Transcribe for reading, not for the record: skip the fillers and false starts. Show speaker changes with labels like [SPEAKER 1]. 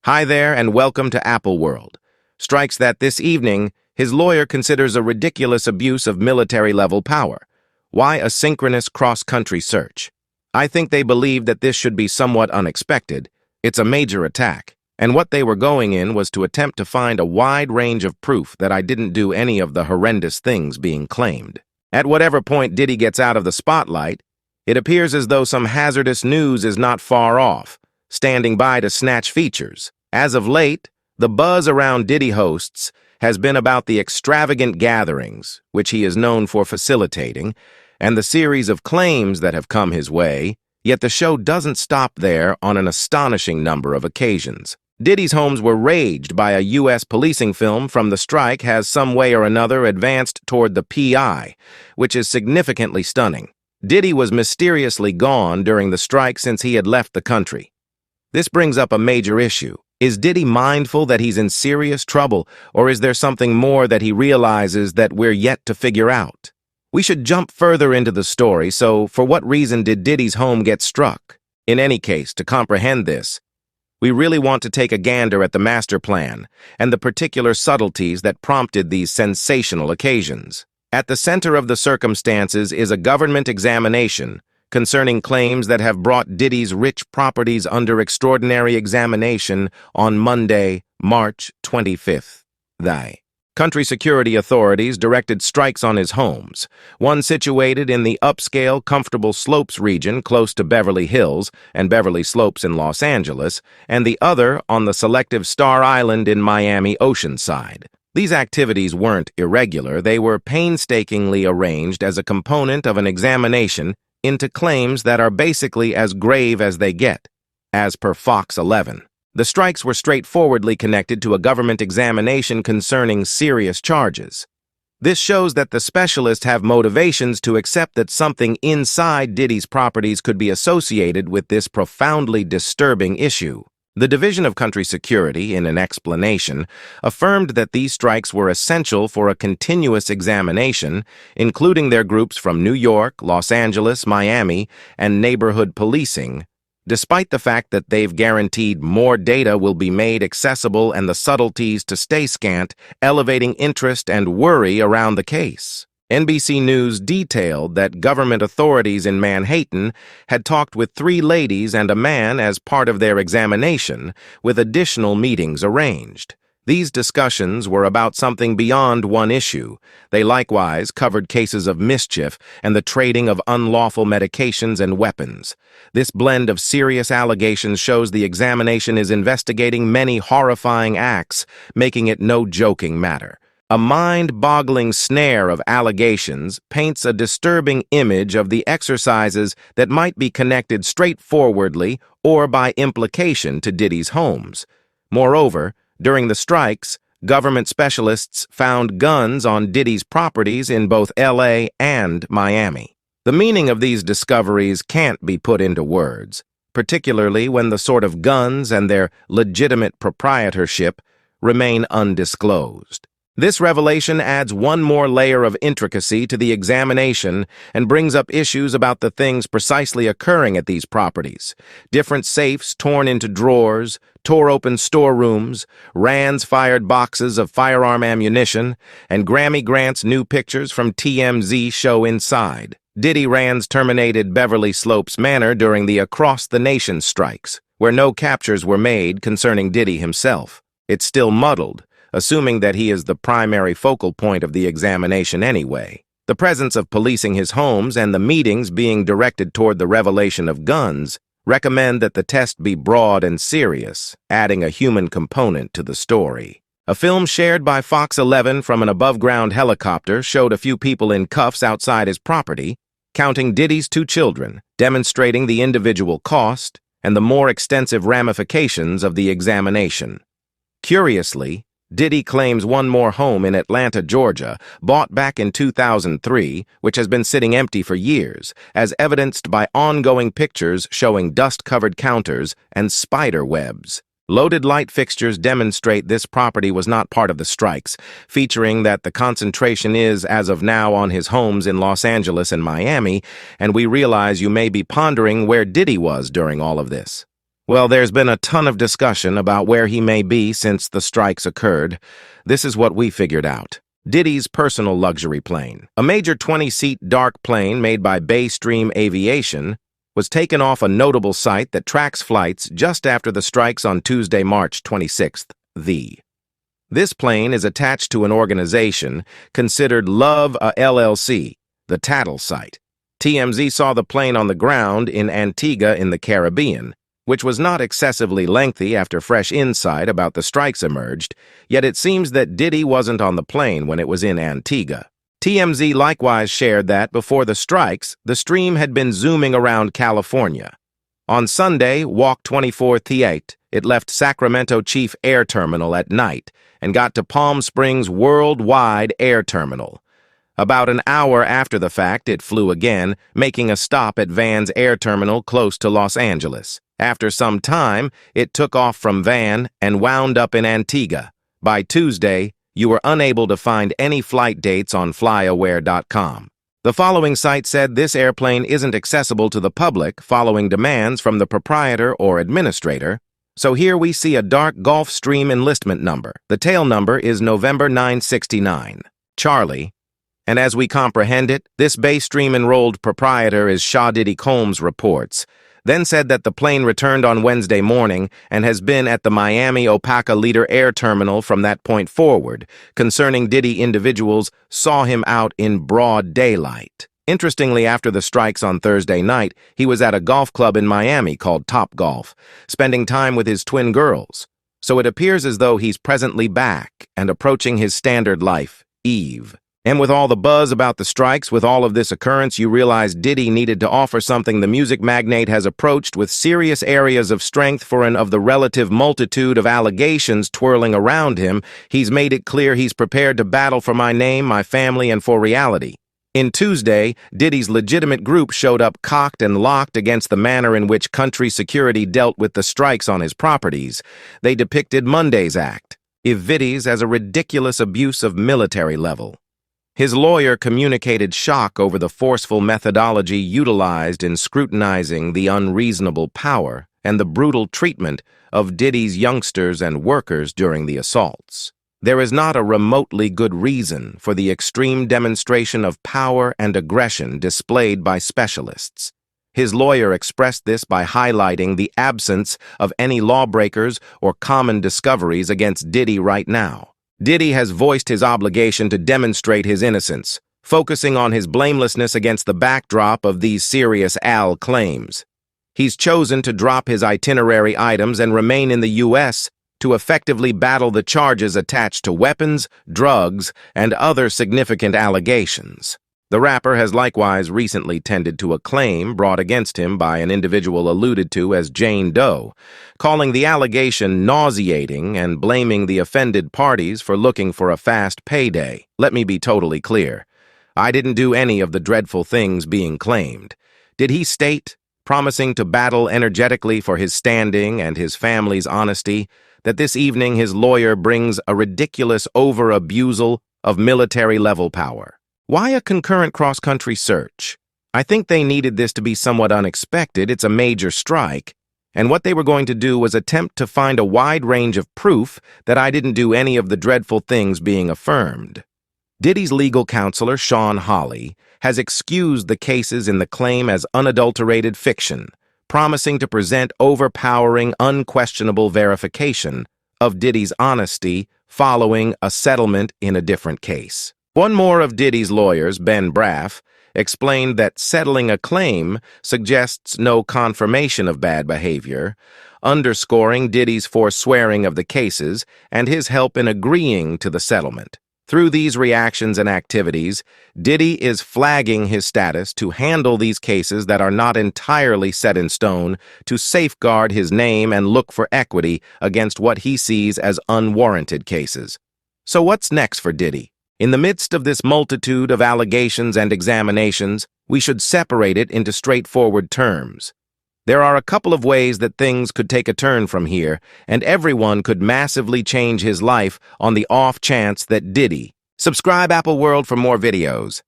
[SPEAKER 1] Hi there, and welcome to Apple World. Strikes that this evening, his lawyer considers a ridiculous abuse of military-level power. Why a synchronous cross-country search? I think they believe that this should be somewhat unexpected. It's a major attack, and what they were going in was to attempt to find a wide range of proof that I didn't do any of the horrendous things being claimed. At whatever point Diddy gets out of the spotlight, it appears as though some hazardous news is not far off, standing by to snatch features. As of late, the buzz around Diddy hosts has been about the extravagant gatherings, which he is known for facilitating, and the series of claims that have come his way, yet the show doesn't stop there on an astonishing number of occasions. Diddy's homes were raged by a U.S. policing film from the strike has some way or another advanced toward the PI, which is significantly stunning. Diddy was mysteriously gone during the strike since he had left the country. This brings up a major issue. Is Diddy mindful that he's in serious trouble, or is there something more that he realizes that we're yet to figure out? We should jump further into the story, so for what reason did Diddy's home get struck? In any case, to comprehend this, we really want to take a gander at the master plan and the particular subtleties that prompted these sensational occasions. At the center of the circumstances is a government examination concerning claims that have brought Diddy's rich properties under extraordinary examination on Monday, March 25th. The country security authorities directed strikes on his homes, one situated in the upscale, comfortable Slopes region close to Beverly Hills and Beverly Slopes in Los Angeles, and the other on the selective Star Island in Miami Oceanside. These activities weren't irregular, they were painstakingly arranged as a component of an examination into claims that are basically as grave as they get, as per Fox 11. The strikes were straightforwardly connected to a government examination concerning serious charges. This shows that the specialists have motivations to accept that something inside Diddy's properties could be associated with this profoundly disturbing issue. The Division of Country Security, in an explanation, affirmed that these strikes were essential for a continuous examination, including their groups from New York, Los Angeles, Miami, and neighborhood policing, despite the fact that they've guaranteed more data will be made accessible and the subtleties to stay scant, elevating interest and worry around the case. NBC News detailed that government authorities in Manhattan had talked with 3 ladies and a man as part of their examination, with additional meetings arranged. These discussions were about something beyond one issue. They likewise covered cases of mischief and the trading of unlawful medications and weapons. This blend of serious allegations shows the examination is investigating many horrifying acts, making it no joking matter. A mind-boggling snare of allegations paints a disturbing image of the exercises that might be connected straightforwardly or by implication to Diddy's homes. Moreover, during the strikes, government specialists found guns on Diddy's properties in both LA and Miami. The meaning of these discoveries can't be put into words, particularly when the sort of guns and their legitimate proprietorship remain undisclosed. This revelation adds one more layer of intricacy to the examination and brings up issues about the things precisely occurring at these properties. Different safes torn into drawers, tore open storerooms, Rand's fired boxes of firearm ammunition, and Grammy Grant's new pictures from TMZ show inside. Diddy Rand's terminated Beverly Slopes Manor during the Across the Nation strikes, where no captures were made concerning Diddy himself. It's still muddled, assuming that he is the primary focal point of the examination anyway. The presence of policing his homes and the meetings being directed toward the revelation of guns recommend that the test be broad and serious, adding a human component to the story. A film shared by Fox 11 from an above-ground helicopter showed a few people in cuffs outside his property, counting Diddy's 2 children, demonstrating the individual cost and the more extensive ramifications of the examination. Curiously, Diddy claims one more home in Atlanta, Georgia, bought back in 2003, which has been sitting empty for years, as evidenced by ongoing pictures showing dust-covered counters and spider webs. Loaded light fixtures demonstrate this property was not part of the strikes, featuring that the concentration is, as of now, on his homes in Los Angeles and Miami, and we realize you may be pondering where Diddy was during all of this. Well, there's been a ton of discussion about where he may be since the strikes occurred. This is what we figured out. Diddy's personal luxury plane, a major 20-seat dark plane made by Baystream Aviation, was taken off a notable site that tracks flights just after the strikes on Tuesday, March 26th. This plane is attached to an organization considered Love a LLC, the Tattle site. TMZ saw the plane on the ground in Antigua in the Caribbean, which was not excessively lengthy after fresh insight about the strikes emerged, yet it seems that Diddy wasn't on the plane when it was in Antigua. TMZ likewise shared that before the strikes, the stream had been zooming around California. On Sunday, Walk 24 Theate, it left Sacramento Chief Air Terminal at night and got to Palm Springs Worldwide Air Terminal. About an hour after the fact, it flew again, making a stop at Van's Air Terminal close to Los Angeles. After some time, it took off from Van and wound up in Antigua. By Tuesday, you were unable to find any flight dates on flyaware.com. The following site said this airplane isn't accessible to the public following demands from the proprietor or administrator, so here we see a dark Gulfstream enlistment number. The tail number is November 969, Charlie, and as we comprehend it, this Baystream-enrolled proprietor is Shah Diddy Combs reports, then said that the plane returned on Wednesday morning and has been at the Miami Opaca Leader Air Terminal from that point forward. Concerning Diddy, individuals saw him out in broad daylight. Interestingly, after the strikes on Thursday night, he was at a golf club in Miami called Top Golf, spending time with his twin girls. So it appears as though he's presently back and approaching his standard life, Eve. And with all the buzz about the strikes, with all of this occurrence, you realize Diddy needed to offer something the music magnate has approached with serious areas of strength for and of the relative multitude of allegations twirling around him. He's made it clear he's prepared to battle for my name, my family, and for reality. In Tuesday, Diddy's legitimate group showed up cocked and locked against the manner in which country security dealt with the strikes on his properties. They depicted Monday's act, Evides, as a ridiculous abuse of military level. His lawyer communicated shock over the forceful methodology utilized in scrutinizing the unreasonable power and the brutal treatment of Diddy's youngsters and workers during the assaults. There is not a remotely good reason for the extreme demonstration of power and aggression displayed by specialists. His lawyer expressed this by highlighting the absence of any lawbreakers or common discoveries against Diddy right now. Diddy has voiced his obligation to demonstrate his innocence, focusing on his blamelessness against the backdrop of these serious claims. He's chosen to drop his itinerary items and remain in the U.S. to effectively battle the charges attached to weapons, drugs, and other significant allegations. The rapper has likewise recently tended to a claim brought against him by an individual alluded to as Jane Doe, calling the allegation nauseating and blaming the offended parties for looking for a fast payday. Let me be totally clear. I didn't do any of the dreadful things being claimed. Did he state, promising to battle energetically for his standing and his family's honesty, that this evening his lawyer brings a ridiculous over-abusal of military-level power? Why a concurrent cross-country search? I think they needed this to be somewhat unexpected. It's a major strike, and what they were going to do was attempt to find a wide range of proof that I didn't do any of the dreadful things being affirmed. Diddy's legal counselor, Sean Hawley, has excused the cases in the claim as unadulterated fiction, promising to present overpowering, unquestionable verification of Diddy's honesty following a settlement in a different case. One more of Diddy's lawyers, Ben Braff, explained that settling a claim suggests no confirmation of bad behavior, underscoring Diddy's forswearing of the cases and his help in agreeing to the settlement. Through these reactions and activities, Diddy is flagging his status to handle these cases that are not entirely set in stone, to safeguard his name and look for equity against what he sees as unwarranted cases. So what's next for Diddy? In the midst of this multitude of allegations and examinations, we should separate it into straightforward terms. There are a couple of ways that things could take a turn from here, and everyone could massively change his life on the off chance that Diddy. Subscribe Apple World for more videos.